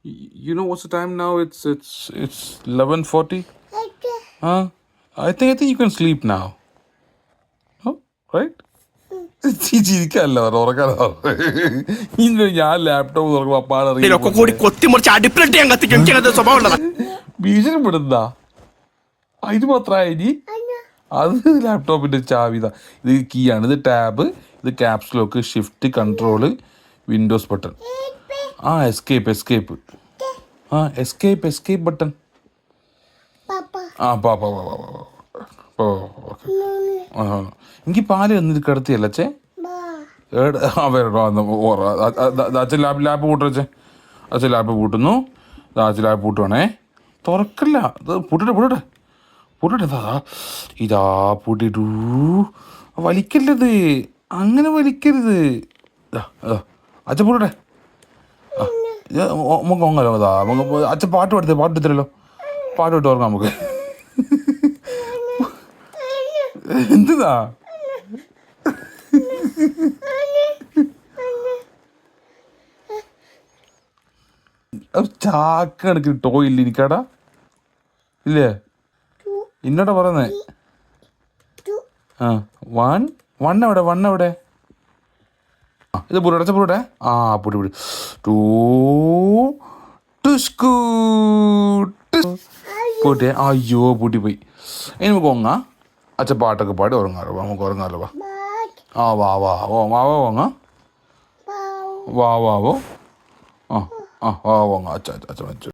You know what's the time now? It's 11:40. Huh? I think you can sleep now. Huh? Right? ചിരിക്കല്ല ഉറക്കാതെ ഇന്ന് ഞാൻ laptop തുറക്കുമ്പോ ഇതിലൊക്കെ കൂടി കൊത്തിമുറിച്ച് അടുപ്പിലിട്ട് ഞാൻ കത്തിക്കും. എനിക്ക് അങ്ങനത്തെ സ്വഭാവം ഉള്ളതാ. ഭീഷണിപ്പെടുന്ന ഇത് മാത്രമായി ഇനി അത് ലാപ്ടോപ്പിന്റെ ചാവിത. ഇത് കീ ആണ്, ഇത് ടാബ്, ഇത് caps lock, shift, control, Windows button. Escape escape button. പാപ്പാ ഓക്കെ. എനിക്ക് പാല് എന്നിട്ട് കിടത്തിയല്ല അച്ഛേ. അച്ഛൻ ലാപ്പ് പൂട്ടച്ചേ. അച്ഛൻ ലാപ്പ് പൂട്ടുന്നു. അച്ഛൻ ലാപ്പ് പൂട്ടുവാണേ. തുറക്കല്ല, ഇത് പൂട്ടട്ടെ ഇതാ പൂട്ടിട്ടു. വലിക്കല്ലത്, അങ്ങനെ വലിക്കരുത്. അച്ഛൻ പൂട്ടട്ടെ. നമുക്ക് ഒങ്ങല്ലോ. അച്ഛൻ പാട്ട് പാട്ടെടുത്തല്ലോ. പാട്ട് വിട്ട് ഓർക്കാം നമുക്ക്. എന്തിനാ ചാക്ക് കണക്കിന് ടോയില്ല എനിക്കാടാ. ഇല്ലേ ഇന്നോടാ പറയുന്നേ. വണ്ണെവിടെ? ഇത് പൂട്ടട്ടെ. പൂട്ടി പൂട്ടിയെ. അയ്യോ പൂട്ടിപ്പോയി. ഇനി നമുക്ക് ഒങ്ങാം. അച്ഛൻ പാട്ടൊക്കെ പാടി ഉറങ്ങാലോ. നമുക്ക് ഉറങ്ങാലോ. വാ വാവോ. വാ വാങ്ങ അച്ഛൻ വെച്ചു.